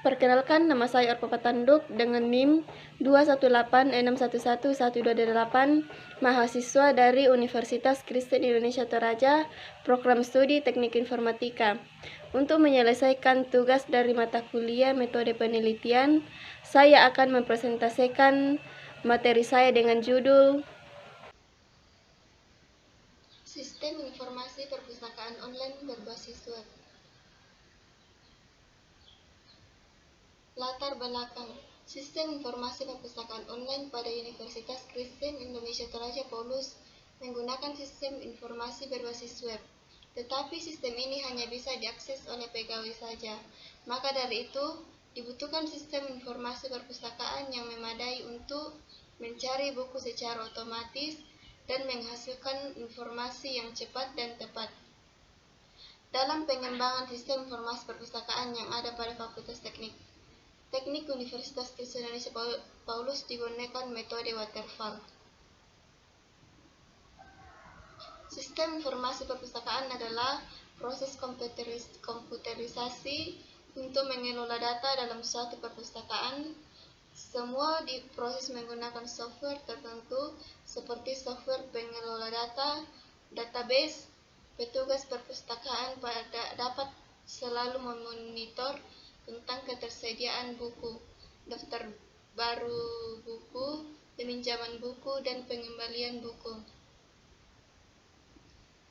Perkenalkan, nama saya Orpo Patanduk dengan NIM 218611128, mahasiswa dari Universitas Kristen Indonesia Toraja, program studi Teknik Informatika. Untuk menyelesaikan tugas dari mata kuliah metode penelitian, saya akan mempresentasikan materi saya dengan judul Sistem Informasi Perpustakaan Online Berbasis Web. Latar belakang Sistem Informasi Perpustakaan Online pada Universitas Kristen Indonesia Toraja Paulus menggunakan sistem informasi berbasis web. Tetapi sistem ini hanya bisa diakses oleh pegawai saja. Maka dari itu, dibutuhkan sistem informasi perpustakaan yang memadai untuk mencari buku secara otomatis dan menghasilkan informasi yang cepat dan tepat. Dalam pengembangan sistem informasi perpustakaan yang ada pada Fakultas Teknik Universitas Kristen Indonesia Paulus digunakan metode waterfall. Sistem informasi perpustakaan adalah proses komputerisasi untuk mengelola data dalam suatu perpustakaan. Semua diproses menggunakan software tertentu seperti software pengelola data, database. Petugas perpustakaan dapat selalu memonitor tentang ketersediaan buku, daftar baru buku, peminjaman buku, dan pengembalian buku.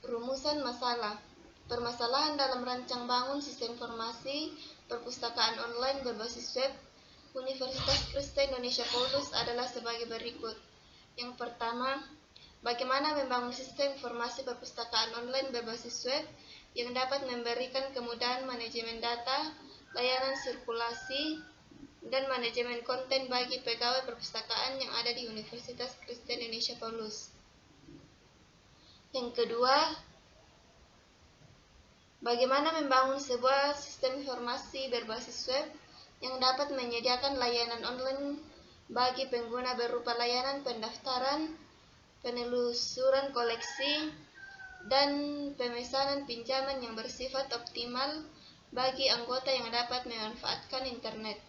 Rumusan masalah. Permasalahan dalam rancang bangun sistem informasi perpustakaan online berbasis web Universitas Kristen Indonesia Paulus adalah sebagai berikut. Yang pertama, bagaimana membangun sistem informasi perpustakaan online berbasis web yang dapat memberikan kemudahan manajemen data, layanan sirkulasi, dan manajemen konten bagi pegawai perpustakaan yang ada di Universitas Kristen Indonesia Paulus. Yang kedua, bagaimana membangun sebuah sistem informasi berbasis web yang dapat menyediakan layanan online bagi pengguna berupa layanan pendaftaran, penelusuran koleksi, dan pemesanan pinjaman yang bersifat optimal bagi anggota yang dapat memanfaatkan internet.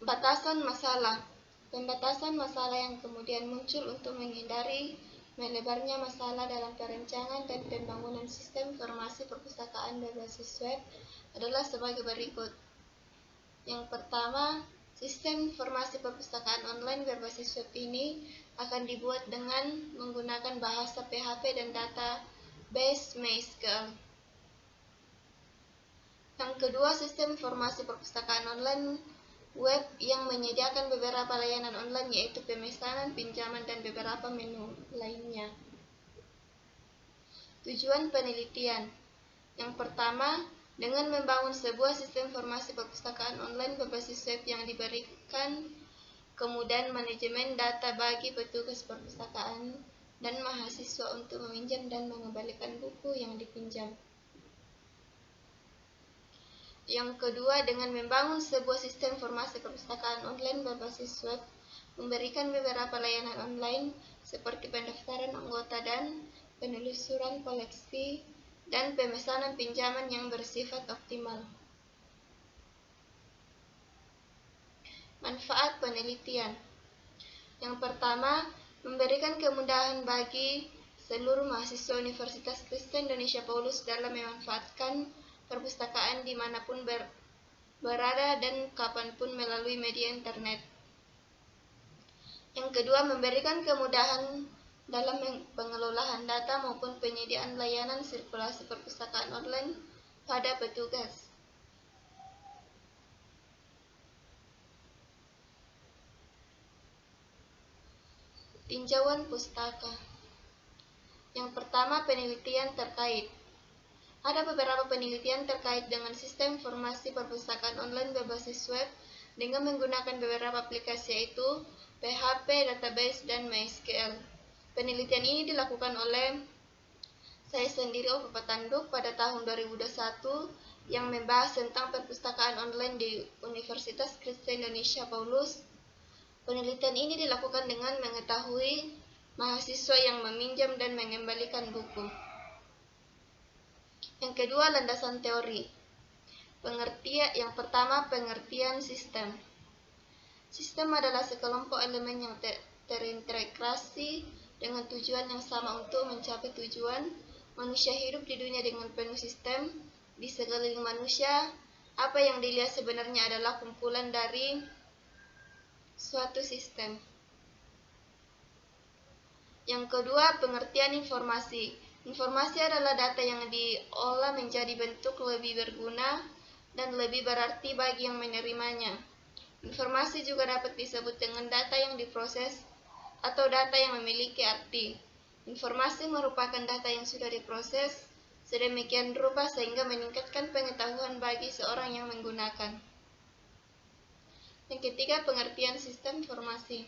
Batasan masalah. Pembatasan masalah yang kemudian muncul untuk menghindari melebarnya masalah dalam perencanaan dan pembangunan sistem informasi perpustakaan berbasis web adalah sebagai berikut. Yang pertama, sistem informasi perpustakaan online berbasis web ini akan dibuat dengan menggunakan bahasa PHP dan database MySQL. Yang kedua, sistem informasi perpustakaan online web yang menyediakan beberapa layanan online yaitu pemesanan, pinjaman, dan beberapa menu lainnya. Tujuan penelitian. Yang pertama, dengan membangun sebuah sistem informasi perpustakaan online berbasis web yang diberikan kemudahan manajemen data bagi petugas perpustakaan dan mahasiswa untuk meminjam dan mengembalikan buku yang dipinjam. Yang kedua, dengan membangun sebuah sistem informasi perpustakaan online berbasis web, memberikan beberapa layanan online seperti pendaftaran anggota dan penelusuran koleksi dan pemesanan pinjaman yang bersifat optimal. Manfaat penelitian. Yang pertama, memberikan kemudahan bagi seluruh mahasiswa Universitas Kristen Indonesia Paulus dalam memanfaatkan perpustakaan dimanapun berada dan kapanpun melalui media internet. Yang kedua, memberikan kemudahan dalam pengelolaan data maupun penyediaan layanan sirkulasi perpustakaan online pada petugas. Tinjauan pustaka. Yang pertama, penelitian terkait. Ada beberapa penelitian terkait dengan sistem informasi perpustakaan online berbasis web dengan menggunakan beberapa aplikasi yaitu PHP, database, dan MySQL. Penelitian ini dilakukan oleh saya sendiri, Orpo Patanduk, pada tahun 2021 yang membahas tentang perpustakaan online di Universitas Kristen Indonesia Paulus. Penelitian ini dilakukan dengan mengetahui mahasiswa yang meminjam dan mengembalikan buku. Yang kedua, landasan teori. Yang pertama, pengertian sistem. Sistem adalah sekelompok elemen yang terintegrasi dengan tujuan yang sama untuk mencapai tujuan. Manusia hidup di dunia dengan penuh sistem. Di sekeliling manusia, apa yang dilihat sebenarnya adalah kumpulan dari suatu sistem. Yang kedua, pengertian informasi. Informasi adalah data yang diolah menjadi bentuk lebih berguna dan lebih berarti bagi yang menerimanya. Informasi juga dapat disebut dengan data yang diproses atau data yang memiliki arti. Informasi merupakan data yang sudah diproses sedemikian rupa sehingga meningkatkan pengetahuan bagi seorang yang menggunakan. Yang ketiga, pengertian sistem informasi.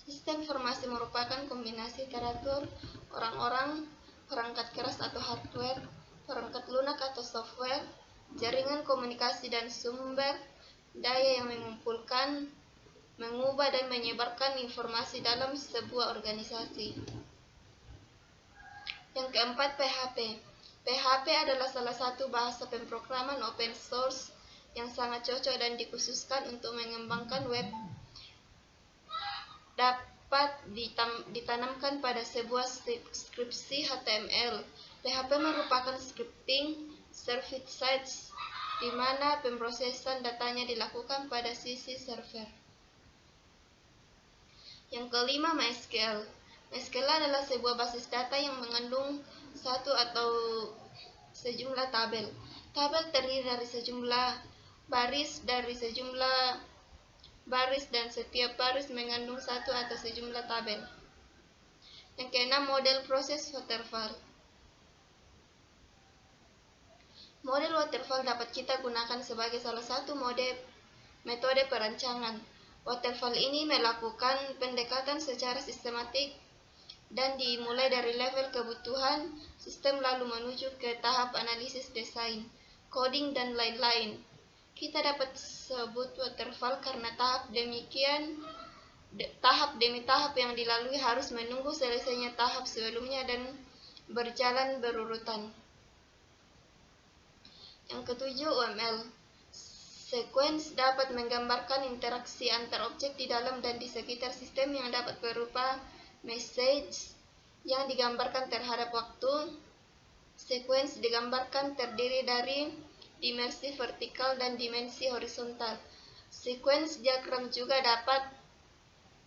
Sistem informasi merupakan kombinasi teratur orang-orang, perangkat keras atau hardware, perangkat lunak atau software, jaringan komunikasi dan sumber daya yang mengumpulkan, mengubah dan menyebarkan informasi dalam sebuah organisasi. Yang keempat, PHP. PHP adalah salah satu bahasa pemrograman open source yang sangat cocok dan dikhususkan untuk mengembangkan web. Dapat ditanamkan pada sebuah skripsi HTML. PHP merupakan scripting service sites di mana pemrosesan datanya dilakukan pada sisi server. Yang kelima, MySQL. MySQL adalah sebuah basis data yang mengandung satu atau sejumlah tabel. Tabel terdiri dari sejumlah baris dan setiap baris mengandung satu atau sejumlah tabel. Yang keenam, model proses waterfall. Model waterfall dapat kita gunakan sebagai salah satu metode perancangan. Waterfall ini melakukan pendekatan secara sistematik dan dimulai dari level kebutuhan sistem lalu menuju ke tahap analisis desain, coding, dan lain-lain. Kita dapat sebut waterfall karena tahap demi tahap yang dilalui harus menunggu selesainya tahap sebelumnya dan berjalan berurutan. Yang ketujuh, UML. Sequence dapat menggambarkan interaksi antar objek di dalam dan di sekitar sistem yang dapat berupa message yang digambarkan terhadap waktu. Sequence digambarkan terdiri dari dimensi vertikal dan dimensi horizontal. Sequence diagram juga dapat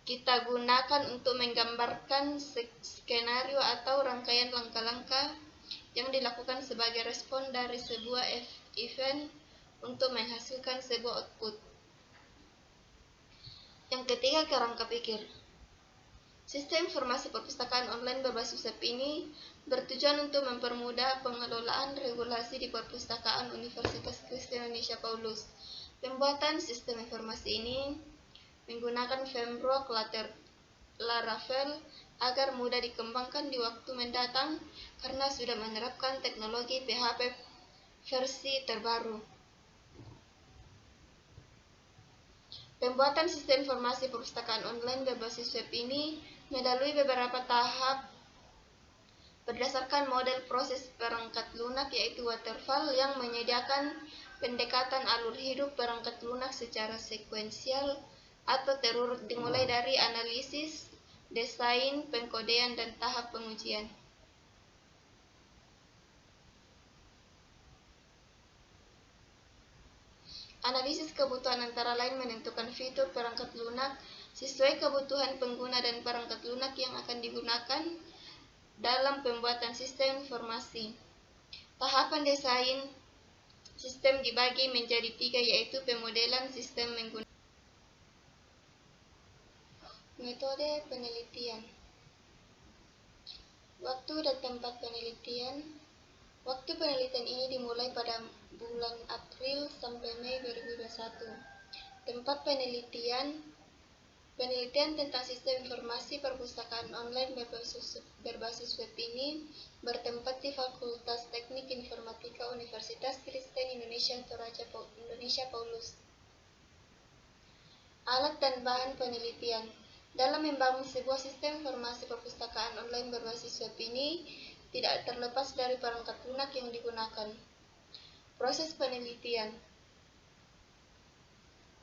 kita gunakan untuk menggambarkan skenario atau rangkaian langkah-langkah yang dilakukan sebagai respon dari sebuah event untuk menghasilkan sebuah output. Yang ketiga, kerangka pikir. Sistem informasi perpustakaan online berbasis web ini bertujuan untuk mempermudah pengelolaan regulasi di perpustakaan Universitas Kristen Indonesia Paulus. Pembuatan sistem informasi ini menggunakan framework Laravel agar mudah dikembangkan di waktu mendatang karena sudah menerapkan teknologi PHP versi terbaru. Pembuatan sistem informasi perpustakaan online berbasis web ini melalui beberapa tahap berdasarkan model proses perangkat lunak yaitu waterfall yang menyediakan pendekatan alur hidup perangkat lunak secara sekuensial atau terurut dimulai dari analisis, desain, pengkodean, dan tahap pengujian. Analisis kebutuhan antara lain menentukan fitur perangkat lunak sesuai kebutuhan pengguna dan perangkat lunak yang akan digunakan dalam pembuatan sistem informasi. Tahapan desain sistem dibagi menjadi 3 yaitu pemodelan sistem menggunakan metode penelitian. Waktu dan tempat penelitian. Waktu penelitian ini dimulai pada bulan April sampai Mei 2021. Tempat penelitian tentang sistem informasi perpustakaan online berbasis web ini bertempat di Fakultas Teknik Informatika Universitas Kristen Indonesia Toraja Indonesia Paulus. Alat dan bahan penelitian. Dalam membangun sebuah sistem informasi perpustakaan online berbasis web ini tidak terlepas dari perangkat lunak yang digunakan. Proses penelitian.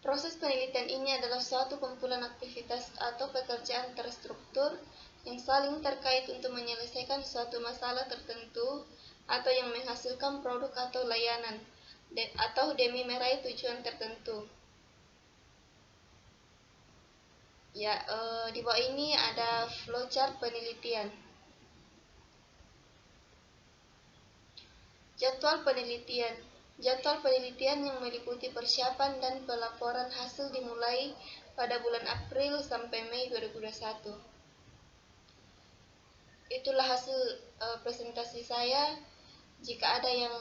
Proses penelitian ini adalah suatu kumpulan aktivitas atau pekerjaan terstruktur yang saling terkait untuk menyelesaikan suatu masalah tertentu atau yang menghasilkan produk atau layanan atau demi meraih tujuan tertentu. Di bawah ini ada flowchart penelitian. Jadwal penelitian. Jadwal penelitian yang meliputi persiapan dan pelaporan hasil dimulai pada bulan April sampai Mei 2021. Itulah hasil presentasi saya. Jika ada yang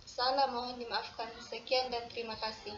salah mohon dimaafkan. Sekian dan terima kasih.